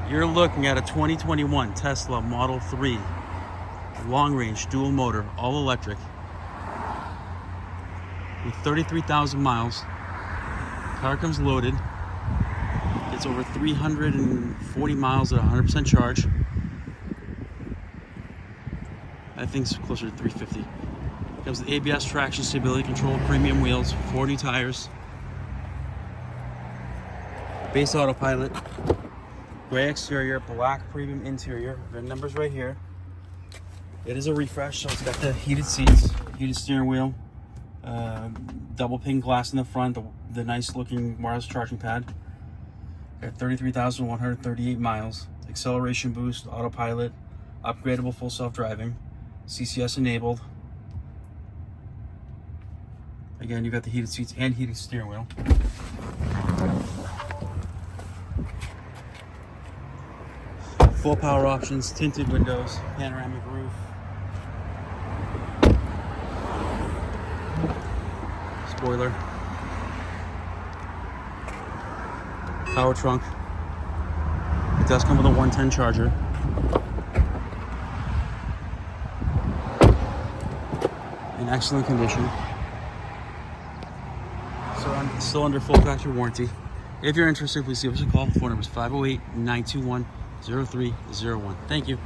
You're looking at a 2021 Tesla Model 3 long range dual motor, all electric, with 33,000 miles. Car comes loaded. It's over 340 miles at 100% charge. I think it's closer to 350. Comes with ABS, traction, stability control, premium wheels, 4 new tires, base autopilot, gray exterior, black premium interior. VIN number's right here. It is a refresh, so it's got the heated seats, heated steering wheel, double pane glass in the front, the nice looking wireless charging pad. Got 33,138 miles, acceleration boost, autopilot, upgradable full self-driving, CCS enabled. Again, you got the heated seats and heated steering wheel. Full power options, tinted windows, panoramic roof. Spoiler. Power trunk. It does come with a 110 charger. In excellent condition. So I'm still under full factory warranty. If you're interested, please give us a call. The phone number is 508-921-0301. Thank you.